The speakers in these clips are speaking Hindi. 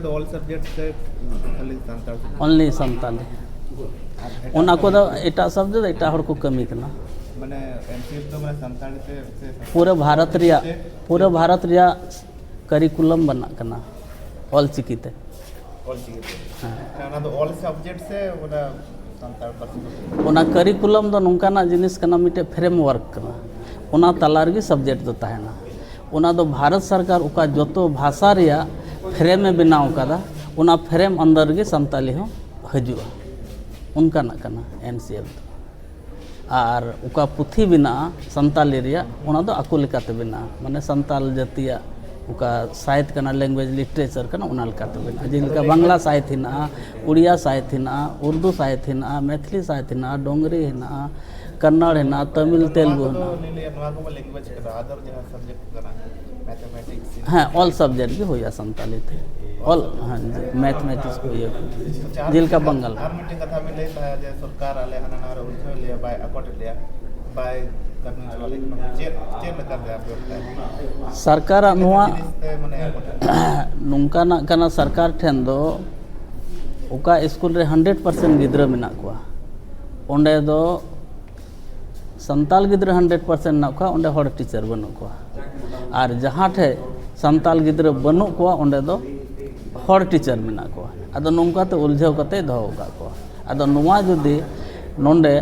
तो ऑल सब्जेक्ट से खाली संताल ओनली संताली उना को दो एटा सब्जेक्ट एटा हर को कमी कना माने एमसीएस तो माने संताली से पूरे भारत रिया करिकुलम बना कना ऑल चिकीते ऑल चिकीते हां ना तो ऑल सब्जेक्ट से ओना संताल पर ओना करिकुलम दो नोंकाना जिनिस कना मिटे फ्रेमवर्क कना ओना तलार गी सब्जेक्ट दो ताहेना ओना दो भारत सरकार उका जोतो भाषा रिया फ्रेम में बनाव कदा ओना फ्रेम अंदर गे संताली हो हजुआ उनका ना कना एनसीएल और उका पुथी बिना संताली रिया ओना दो आको लेकाते बिना माने संताल जातिया उका साहित्य कना लैंग्वेज लिटरेचर कना ओना लेकाते बिना जिनका बांग्ला साहित्य हिना उड़िया साहित्य हिना उर्दू साहित्य हिना मैथिली साहित्य हिना डोंगरी हिना कन्नड़ हिना तमिल तेलुगु हाँ ऑल सब्जेक्ट भी होया संताली थे ऑल हाँ मैथमेटिक्स को ये जिल का बंगाल हर मीटिंग कथा में ले था जे सरकार आले हना ना उठो ले बाय अकोट ले बाय करने वाले चेक कर दे आप सरकार नुआ नुंका ना कना सरकार ठेन दो उका स्कूल रे 100% गिद्रा मिना कोआ ओंडे दो संताल गिद्रा 100% ना कोआ ओंडे हर टीचर बनु कोआ और जहाँ ठे संताल गिद्रा बनु कोआ ओंडे दो हर टीचर मिना कोआ अदो नोंका ते उलझाव कते दहो का कोआ अदो नुआ जुदी नोंडे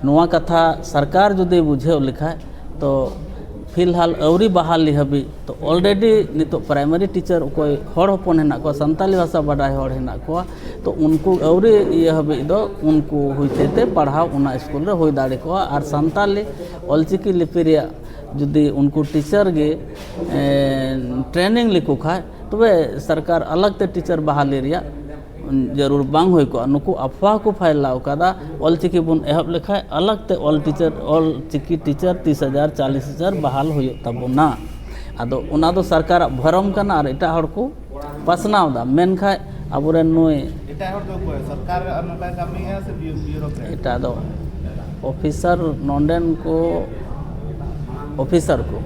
नुआ कथा सरकार जुदी बुझेव लिखा तो फिलहाल अवरी बहाली हबी तो ऑलरेडी नितो प्राइमरी टीचर कोई हर हपन हेना को संताली भाषा बडाय हर हेना को तो उनको अवरी ये हबी दो उनको हुईते पढ़ाओ उना स्कूल रे होई दाड़े को और संताली ऑलचिकी लिपि रे जुदी उनको टीचर गे ट्रेनिंग लिखो खाए तो वे सरकार अलग ते टीचर बहाली रिया जरूर बांग होई को नुकु अफवाह को फैलाव कदा ऑल चिकी बुन एहब लेखा अलग ते ऑल चिकी टीचर 30,000 40,000 बहाल होय तबना आदो उना दो सरकार भरम कना और एटा हर को पसनाव दा मेन खाय अबुरे नुई एटा हर दो सरकार अनका कामी है से ब्यूरोक्रेट एटा दो ऑफिसर नोंडेन को ऑफिसर को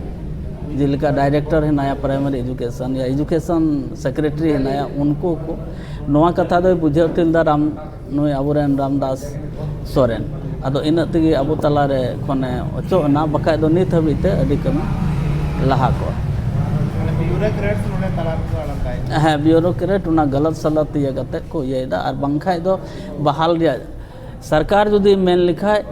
जिनका डायरेक्टर है नया प्राइमरी एजुकेशन या एजुकेशन सेक्रेटरी है नया उनको को नवा कथा दो बुझे तिलदा राम नुई अबुरेन रामदास सोरेन अदो इन तेगे अबु तलारे खने अचो ना बकाय दो नित हबीते अडी कमी लहा को ब्यूरोक्रेट नोने तलार को अलंकाय हाँ ब्यूरोक्रेट उना गलत सलत ये गते को ये दा और बंखाय दो बहाल रिया सरकार जुदी मेन लिखाय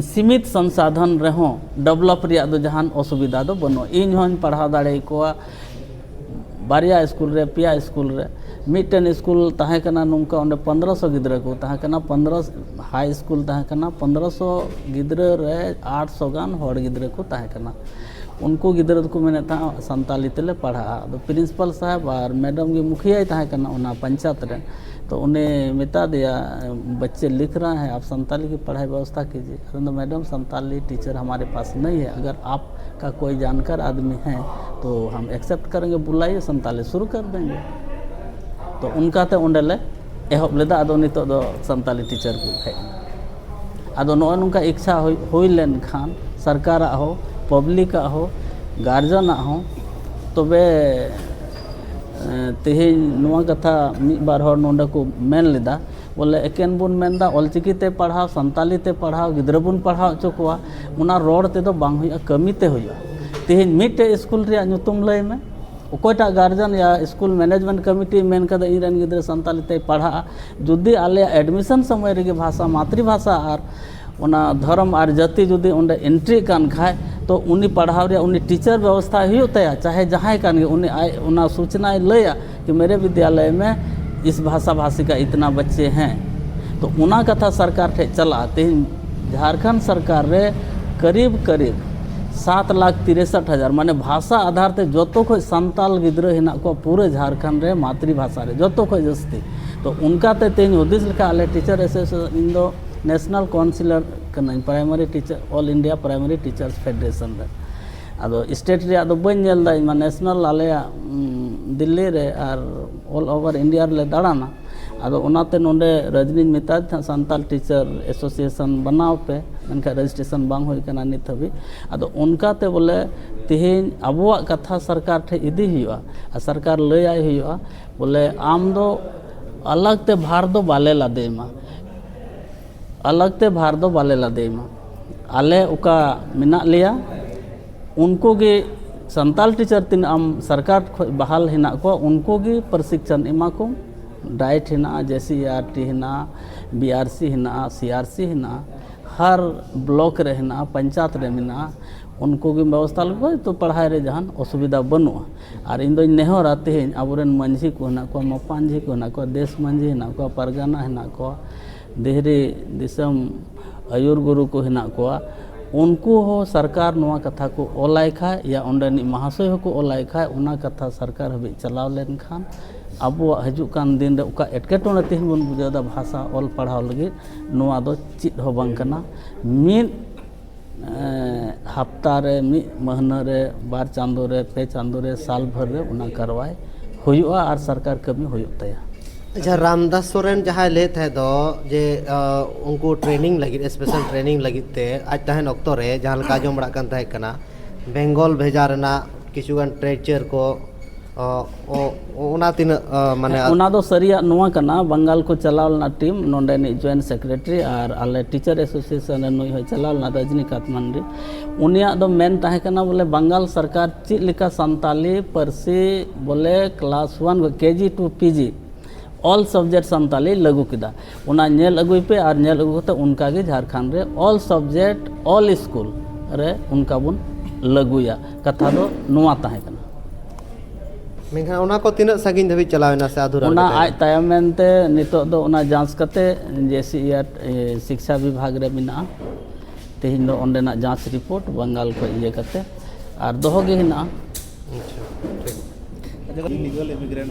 सीमित संसाधन रहो डेवलप रिया दो जहान असुविधा दो बनो इन होन पढ़ा दाड़े को बारिया स्कूल रे पिया स्कूल रे मिटन स्कूल ताहे कना नुंका ओंडे 1500 गिद्रा को ताहे कना 15 हाई स्कूल ताहे कना 1500 गिद्रा रे 800 गान हर गिद्रा को ताहे कना उनको गिद्रा को मैंने था संताली तेले पढ़ा तो प्रिंसिपल साहब और मैडम की मुखिया ताहे कना ओना पंचायत रे तो उन्हें मिता दिया बच्चे लिख रहे हैं आप संताली की पढ़ाई व्यवस्था कीजिए तो मैडम संताली टीचर हमारे पास नहीं है अगर आपका कोई जानकार आदमी है तो हम एक्सेप्ट करेंगे बुलाइए संताली शुरू कर देंगे तो उनका ते उंडेले एहब लेदा अदो नितो दो संताली टीचर को है अदो नो नुका इच्छा होई लेन खान सरकार हो पब्लिक हो गार्जियन हो तबे तेहेन नुआ कथा मिद बार हर नोंडे को मेन लेदा बोले एकेन बुन मेनदा ऑलचिकी ते पढ़ाओ संताली ते पढ़ाओ गिद्रा बुन पढ़ाओ चो कोआ उना रोड ते दो बांग हुई कमी ते हुई तेहेन मिटे स्कूल रे नुतुम लय में ओकोटा गार्जियन या स्कूल मैनेजमेंट कमिटी मेन कदा इरन गिद्रा संताली ते पढ़ा जुदी आले एडमिशन समय रे भाषा मातृभाषा और उना धर्म और जाति जुदी उन्हें एंट्री कान खाए तो उन्हीं पढ़ाव रे उन्हीं टीचर व्यवस्था ही होता है चाहे जहाँ कान उन्हें उना सूचना लया कि मेरे विद्यालय में इस भाषा भाषी का इतना बच्चे हैं तो उना कथा सरकार ठे चला झारखंड सरकार रे करीब 7,63,000 माने भाषा आधार ते जोतो को संताल गिद्रा हिना को पूरे झारखंड रे मातृभाषा रे जोतो को जस्ती तो उनका ते तेन उद्देश्य लिखा आले टीचर एसोसिएशन इन दो नेशनल काउंसिलर कना primary teacher all India primary teachers federation रे अदो स्टेट रे अदो बन नेल दा नेशनल आले दिल्ली रे और ऑल ओवर इंडिया रे दाड़ाना ᱟᱫᱚ ᱚᱱᱟᱛᱮ ᱱᱚᱰᱮ ᱨᱟᱡᱽᱱᱤᱧ ᱢᱮᱛᱟᱫ ᱛᱟᱦᱮᱸ ᱥᱟᱱᱛᱟᱲ ᱴᱤᱪᱟᱨ ᱮᱥᱳᱥᱤᱭᱮᱥᱚᱱ ᱵᱟᱱᱟᱣ ᱯᱮ, ᱢᱮᱱᱠᱷᱟᱱ ᱨᱮᱡᱤᱥᱴᱨᱮᱥᱚᱱ ᱵᱟᱝ ᱦᱩᱭ ᱠᱟᱱᱟ ᱱᱤᱛ ᱦᱟᱹᱵᱤᱡ। ᱟᱫᱚ ᱚᱱᱠᱟᱛᱮ ᱵᱚᱞᱮ ᱛᱮᱦᱮᱧ ᱟᱵᱚᱣᱟᱜ ᱠᱟᱛᱷᱟ ᱥᱚᱨᱠᱟর ᱴᱷᱮᱡ ᱤᱫᱤ ᱦᱩᱭᱩᱜᱼᱟ ᱟᱨ ᱥᱚᱨᱠᱟর ᱞᱟᱹᱭᱟᱭ ᱦᱩᱭᱩᱜᱼᱟ ᱵᱚᱞᱮ ᱟᱢ ᱫᱚ अलग ते भार दो बाले लादेमा, अलग ते भार दो बाले लादेमा, आले उका मिना लिया उनको गे संताल टीचर तीन आम सरकार बहाल हिना को उनको गे प्रशिक्षण इमा को डाइट हिना जैसे ERT हिना BRC हिना CRC हिना हर ब्लॉक रे हिना पंचायत रे मिना उनको की व्यवस्था लगे तो पढ़ाई रे जहान असुविधा बनुआ और इन नेहरा तेहन आबोरेन मंझी को हेना को मपांझी को हेना को देश मंझी हेना को परगना हेना को देहरी दिसम आयुर गुरु को हेना को उनको हो सरकार नवा कथा को ओलाय खाय या ओंडेनी महाशय हो को ओलाय खाय उना कथा सरकार हबी चलाव लेन खान अब हजुक कान दिन रे उका एटकेटोने तेहन बन बुझादा भाषा ऑल पढ़ाव लगे नवा दो चित हो बांग कना मिन हफ्ता रे मि महीना रे बार चांदो रे पे चांदो रे साल भर रे उना करवाय हुयुआ और सरकार कमी हुयुक तया। अच्छा रामदास सोरेन जहाँ ले थे दो जे उनको ट्रेनिंग लगी स्पेशल ट्रेनिंग लगी ते आज तहन ऑक्टो रे जहाँ लका जो बड़ा कन तहे कना बेंगल भेजा रना किछुगन ट्रेचर को ओना तीन माने ओना दो सरिया नोआ कना बंगाल को चलावलना टीम नोंडे नि जॉइंट सेक्रेटरी और आले टीचर एसोसिएशन नुई हो चलावलना रजनीकांत मंडी उनिया दो मेन ताहे कना बोले बंगाल सरकार चीज लिका संताली परसी बोले class 1 KG to PG all subject Santali लागू किदा उना नेल अगुई पे और नेल अगु ते उनका गे झारखंड रे ऑल सब्जेक्ट ऑल स्कूल रे उनका बुन लागुया कथा दो नोआ ताहे कना मेंखा उना को तीन सागिन धबी चलावेना से अधूरा उना आज तायमेंते नितो दो उना जांच कते जैसे शिक्षा विभाग रे मिना तेहिन दो ओंडेना जांच रिपोर्ट बंगाल को इये कते और दोहो गे हिना। अच्छा ठीक। Legal immigrant